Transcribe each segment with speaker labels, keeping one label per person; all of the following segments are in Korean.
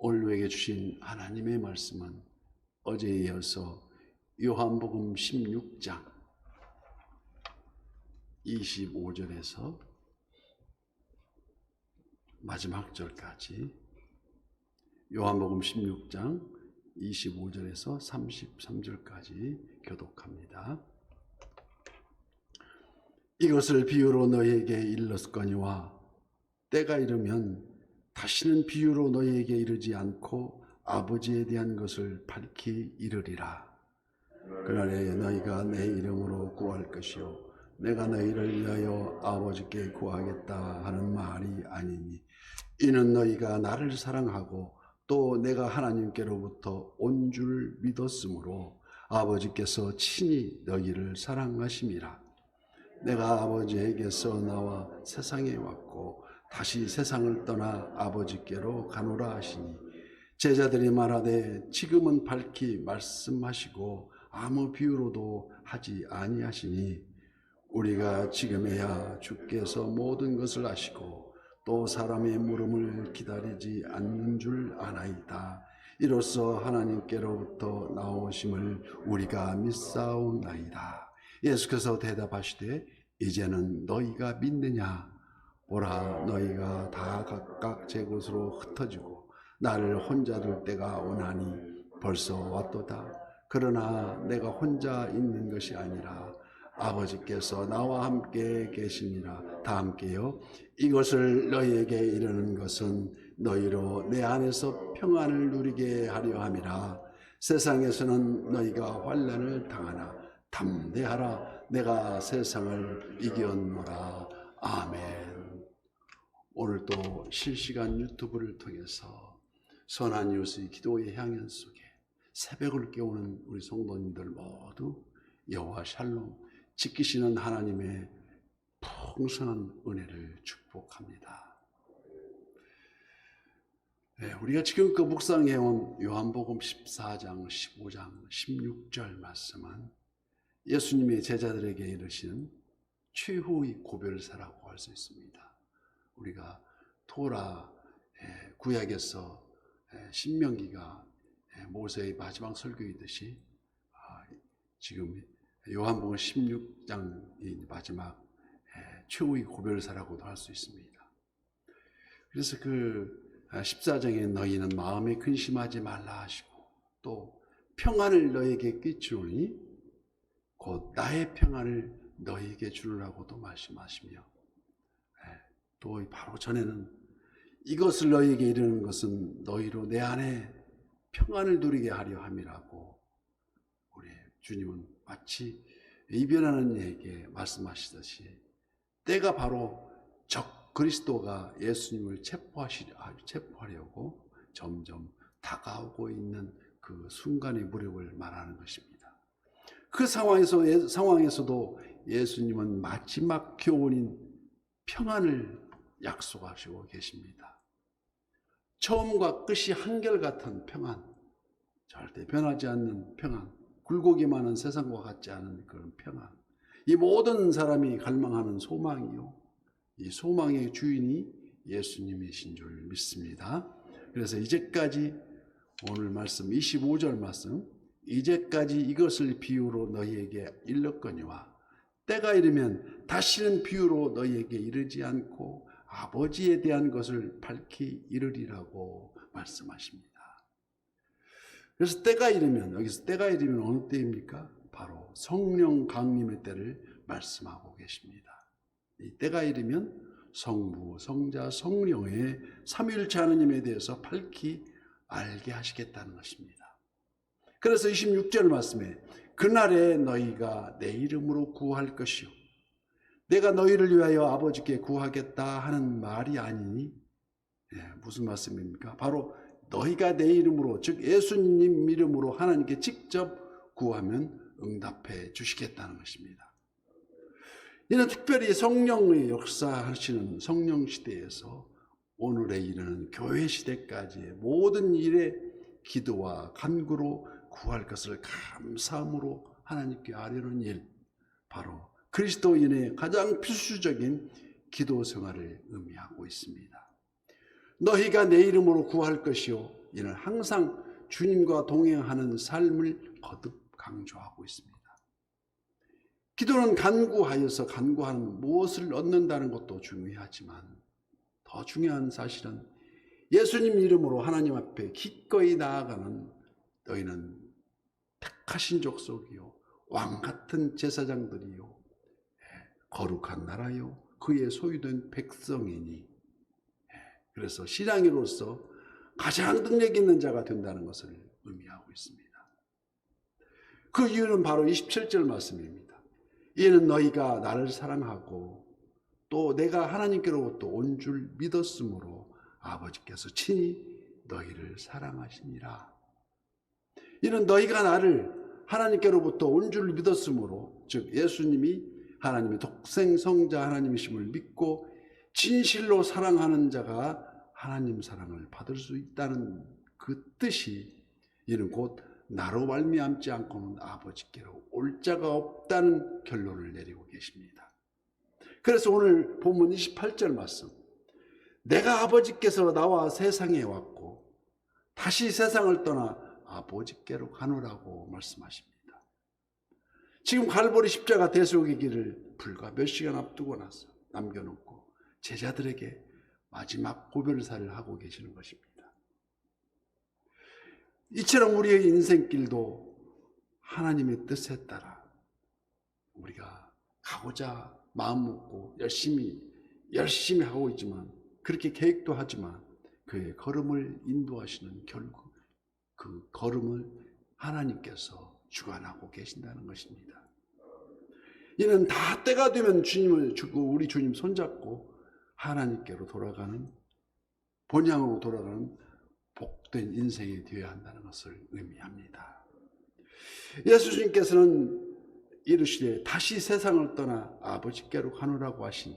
Speaker 1: 오늘 우리에게 주신 하나님의 말씀은 어제에 이어서 요한복음 16장 25절에서 마지막 절까지, 요한복음 16장 25절에서 33절까지 교독합니다. 이것을 비유로 너희에게 일렀거니와 때가 이르면 다시는 비유로 너희에게 이르지 않고 아버지에 대한 것을 밝히 이르리라. 그날에 너희가 내 이름으로 구할 것이요 내가 너희를 위하여 아버지께 구하겠다 하는 말이 아니니, 이는 너희가 나를 사랑하고 또 내가 하나님께로부터 온 줄 믿었으므로 아버지께서 친히 너희를 사랑하심이라. 내가 아버지에게서 나와 세상에 왔고 다시 세상을 떠나 아버지께로 가노라 하시니, 제자들이 말하되 지금은 밝히 말씀하시고 아무 비유로도 하지 아니하시니, 우리가 지금에야 주께서 모든 것을 아시고 또 사람의 물음을 기다리지 않는 줄 아나이다. 이로써 하나님께로부터 나오심을 우리가 믿사옵나이다. 예수께서 대답하시되 이제는 너희가 믿느냐? 보라, 너희가 다 각각 제 곳으로 흩어지고 나를 혼자 둘 때가 오나니 벌써 왔도다. 그러나 내가 혼자 있는 것이 아니라 아버지께서 나와 함께 계시니라. 다 함께요. 이것을 너희에게 이르는 것은 너희로 내 안에서 평안을 누리게 하려 함이라. 세상에서는 너희가 환난을 당하나 담대하라. 내가 세상을 이겼노라. 아멘. 오늘도 실시간 유튜브를 통해서 선한 이웃의 기도의 향연 속에 새벽을 깨우는 우리 성도님들 모두 여호와 샬롬 지키시는 하나님의 풍성한 은혜를 축복합니다. 우리가 지금껏 묵상해온 요한복음 14장, 15장, 16절 말씀은 예수님의 제자들에게 이르신 최후의 고별사라고 할 수 있습니다. 우리가 토라 구약에서 신명기가 모세의 마지막 설교이듯이 지금 요한복음 16장이 마지막 최후의 고별사라고도 할 수 있습니다. 그래서 그 14장에 너희는 마음에 근심하지 말라 하시고, 또 평안을 너희에게 끼치노니 곧 나의 평안을 너희에게 주느라고도 말씀하시며, 또 바로 전에는 이것을 너희에게 이르는 것은 너희로 내 안에 평안을 누리게 하려 함이라고 우리 주님은 마치 이별하는 이에게 말씀하시듯이, 때가 바로 적 그리스도가 예수님을 체포하려고 점점 다가오고 있는 그 순간의 무렵을 말하는 것입니다. 그 상황에서도 예수님은 마지막 교훈인 평안을 약속하시고 계십니다. 처음과 끝이 한결같은 평안, 절대 변하지 않는 평안, 굴곡이 많은 세상과 같지 않은 그런 평안, 이 모든 사람이 갈망하는 소망이요, 이 소망의 주인이 예수님이신 줄 믿습니다. 그래서 이제까지 오늘 말씀 25절 말씀, 이제까지 이것을 비유로 너희에게 일렀거니와 때가 이르면 다시는 비유로 너희에게 이르지 않고 아버지에 대한 것을 밝히 이르리라고 말씀하십니다. 그래서 때가 이르면, 여기서 때가 이르면 어느 때입니까? 바로 성령 강림의 때를 말씀하고 계십니다. 이 때가 이르면 성부, 성자, 성령의 삼위일체 하나님에 대해서 밝히 알게 하시겠다는 것입니다. 그래서 26절 말씀에 그날에 너희가 내 이름으로 구할 것이요 내가 너희를 위하여 아버지께 구하겠다 하는 말이 아니니, 무슨 말씀입니까? 바로 너희가 내 이름으로, 즉 예수님 이름으로 하나님께 직접 구하면 응답해 주시겠다는 것입니다. 이는 특별히 성령의 역사하시는 성령 시대에서 오늘에 이르는 교회 시대까지의 모든 일에 기도와 간구로 구할 것을 감사함으로 하나님께 아뢰는 일, 바로 그리스도인의 가장 필수적인 기도 생활을 의미하고 있습니다. 너희가 내 이름으로 구할 것이요 이는 항상 주님과 동행하는 삶을 거듭 강조하고 있습니다. 기도는 간구하여서 간구하는 무엇을 얻는다는 것도 중요하지만 더 중요한 사실은 예수님 이름으로 하나님 앞에 기꺼이 나아가는 너희는 택하신 족속이요 왕같은 제사장들이요 거룩한 나라요 그의 소유된 백성이니, 그래서 신앙인으로서 가장 능력 있는 자가 된다는 것을 의미하고 있습니다. 그 이유는 바로 27절 말씀입니다. 이는 너희가 나를 사랑하고 또 내가 하나님께로부터 온 줄 믿었으므로 아버지께서 친히 너희를 사랑하시니라. 이는 너희가 나를 하나님께로부터 온 줄 믿었으므로, 즉 예수님이 하나님의 독생 성자 하나님이심을 믿고 진실로 사랑하는 자가 하나님 사랑을 받을 수 있다는 그 뜻이, 이는 곧 나로 말미암지 않고는 아버지께로 올 자가 없다는 결론을 내리고 계십니다. 그래서 오늘 본문 28절 말씀, 내가 아버지께서 나와 세상에 왔고 다시 세상을 떠나 아버지께로 가노라고 말씀하십니다. 지금 갈보리 십자가 대속의 길을 불과 몇 시간 앞두고 나서 남겨놓고 제자들에게 마지막 고별사를 하고 계시는 것입니다. 이처럼 우리의 인생길도 하나님의 뜻에 따라 우리가 가고자 마음 먹고 열심히 하고 있지만, 그렇게 계획도 하지만 그의 걸음을 인도하시는 결국 그 걸음을 하나님께서 주관하고 계신다는 것입니다. 이는 다 때가 되면 주님을 주고 우리 주님 손잡고 하나님께로 돌아가는, 본향으로 돌아가는 복된 인생이 되어야 한다는 것을 의미합니다. 예수님께서는 이르시되 다시 세상을 떠나 아버지께로 가노라고 하신,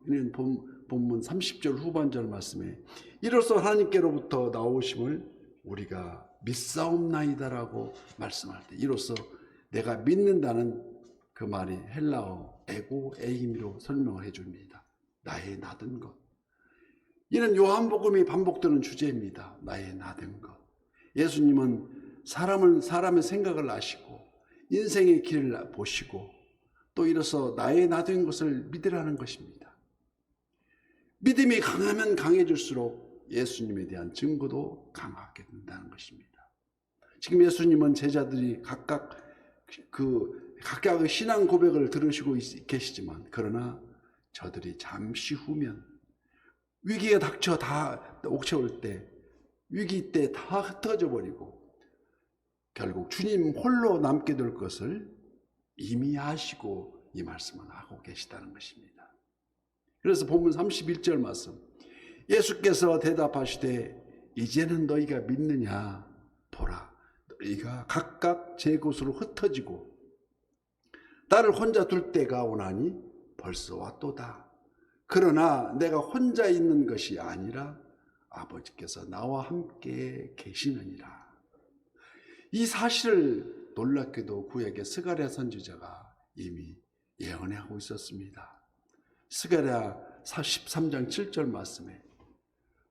Speaker 1: 이는 본문 30절 후반절 말씀에 이로써 하나님께로부터 나오심을 우리가 믿사옵나이다라고 말씀할 때, 이로써 내가 믿는다는 그 말이 헬라어 에고 에이미로 설명을 해줍니다. 나의 나든 것. 이는 요한복음이 반복되는 주제입니다. 나의 나든 것. 예수님은 사람의 생각을 아시고 인생의 길을 보시고 또 이로써 나의 나된 것을 믿으라는 것입니다. 믿음이 강하면 강해질수록 예수님에 대한 증거도 강하게 된다는 것입니다. 지금 예수님은 제자들이 각각의 신앙 고백을 들으시고 계시지만, 그러나 저들이 잠시 후면 위기가 닥쳐 다 옥체올 때, 위기 때 다 흩어져 버리고 결국 주님 홀로 남게 될 것을 이미 아시고 이 말씀을 하고 계시다는 것입니다. 그래서 본문 31절 말씀, 예수께서 대답하시되 이제는 너희가 믿느냐? 보라, 너희가 각각 제 곳으로 흩어지고 나를 혼자 둘 때가 오나니 벌써 왔도다. 그러나 내가 혼자 있는 것이 아니라 아버지께서 나와 함께 계시느니라. 이 사실을 놀랍게도 구약의 스가랴 선지자가 이미 예언하고 있었습니다. 스가랴 13장 7절 말씀에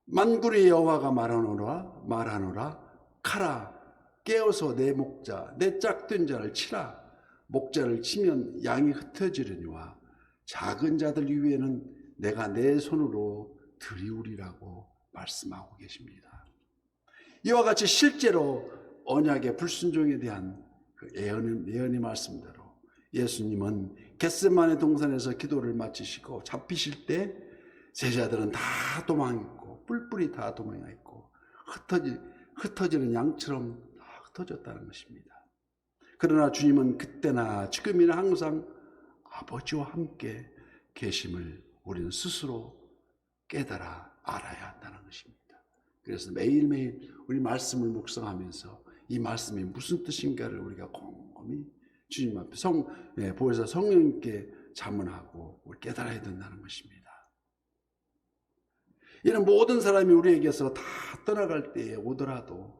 Speaker 1: 만군의 여호와가 말하노라 가라, 깨어서 내 목자 내 짝된 자를 치라. 목자를 치면 양이 흩어지려니와 작은 자들 위에는 내가 내 손으로 들이우리라고 말씀하고 계십니다. 이와 같이 실제로 언약의 불순종에 대한 그 예언의 말씀대로 예수님은 겟세마네 동산에서 기도를 마치시고 잡히실 때 제자들은 다 도망했고 뿔뿔이 다 도망했고 흩어지는 양처럼 다 흩어졌다는 것입니다. 그러나 주님은 그때나 지금이나 항상 아버지와 함께 계심을 우리는 스스로 깨달아 알아야 한다는 것입니다. 그래서 매일매일 우리 말씀을 묵상하면서 이 말씀이 무슨 뜻인가를 우리가 곰곰이 주님 앞에 보혜사 성령님께 자문하고 우리 깨달아야 된다는 것입니다. 이는 모든 사람이 우리에게서 다 떠나갈 때에 오더라도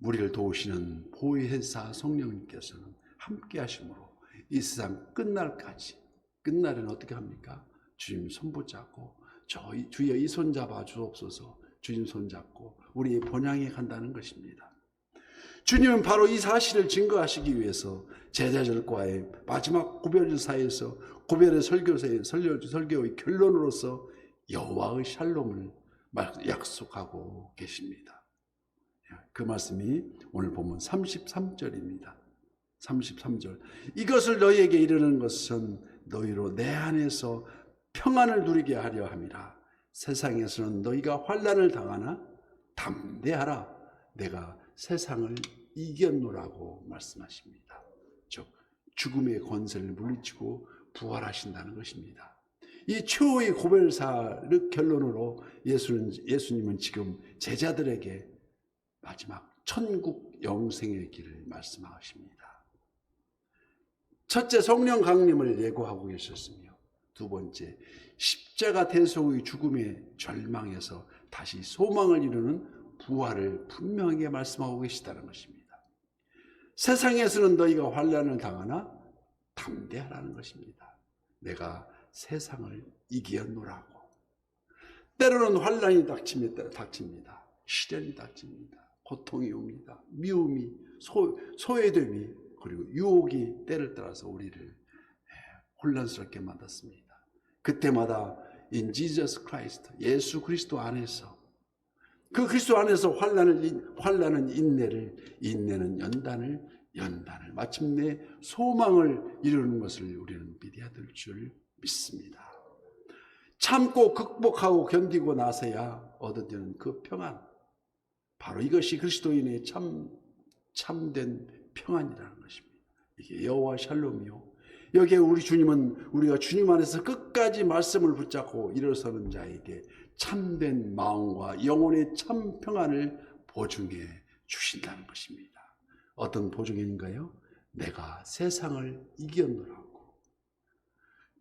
Speaker 1: 우리를 도우시는 보혜사 성령님께서는 함께 하심으로 이 세상 끝날까지, 끝날에는 어떻게 합니까? 주님 손 붙잡고 주여 이 손 잡아 주옵소서, 주님 손잡고 우리의 본향에 간다는 것입니다. 주님은 바로 이 사실을 증거하시기 위해서 제자들과의 마지막 구별절 사이에서 구별의 설교의 결론으로서 여호와의 샬롬을 약속하고 계십니다. 그 말씀이 오늘 보면 33절입니다. 33절. 이것을 너희에게 이르는 것은 너희로 내 안에서 평안을 누리게 하려 함이라. 세상에서는 너희가 환난을 당하나 담대하라. 내가 세상을 이겼노라고 말씀하십니다. 즉 죽음의 권세를 물리치고 부활하신다는 것입니다. 이 최후의 고별사를 결론으로 예수님은 지금 제자들에게 마지막 천국 영생의 길을 말씀하십니다. 첫째, 성령 강림을 예고하고 계셨으며, 두 번째, 십자가 대속의 죽음의 절망에서 다시 소망을 이루는 부활을 분명하게 말씀하고 계시다는 것입니다. 세상에서는 너희가 환난을 당하나 담대하라는 것입니다. 내가 세상을 이겼노라고. 때로는 환난이 닥칩니다. 시련이 닥칩니다. 고통이 옵니다. 미움이, 소외됨이, 그리고 유혹이 때를 따라서 우리를 혼란스럽게 만들었습니다. 그때마다 in Jesus Christ, 예수 그리스도 안에서, 그 그리스도 안에서 환난은 인내를, 인내는 연단을, 마침내 소망을 이루는 것을 우리는 믿어야 될 줄 믿습니다. 참고 극복하고 견디고 나서야 얻어지는 그 평안, 바로 이것이 그리스도인의 참된 평안이라는 것입니다. 이게 여호와 샬롬이요, 여기에 우리 주님은 우리가 주님 안에서 끝까지 말씀을 붙잡고 일어서는 자에게 참된 마음과 영혼의 참 평안을 보증해 주신다는 것입니다. 어떤 보증인가요? 내가 세상을 이겼노라고.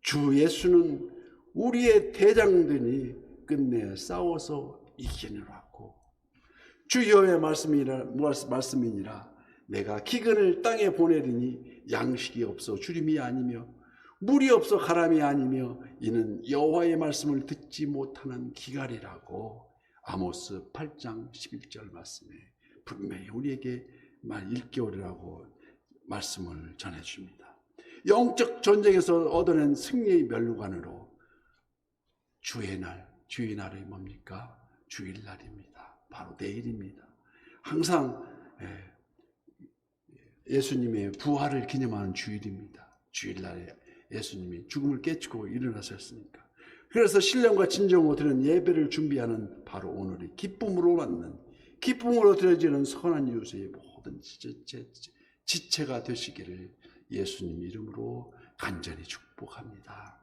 Speaker 1: 주 예수는 우리의 대장들이 끝내 싸워서 이기노라고. 주 여호와의 말씀이니라. 내가 기근을 땅에 보내리니 양식이 없어 주림이 아니며 물이 없어 가람이 아니며 이는 여호와의 말씀을 듣지 못하는 기갈이라고. 아모스 8장 11절 말씀에 분명히 우리에게 일깨우리라고 말씀을 전해줍니다. 영적 전쟁에서 얻어낸 승리의 면류관으로 주의 날이 뭡니까? 주일날입니다. 바로 내일입니다. 항상 예수님의 부활을 기념하는 주일입니다. 주일날에 예수님이 죽음을 깨치고 일어나셨으니까. 그래서 신령과 진정으로 드리는 예배를 준비하는 바로 오늘이 기쁨으로 드려지는 선한 이웃의 모든 지체가 되시기를 예수님 이름으로 간절히 축복합니다.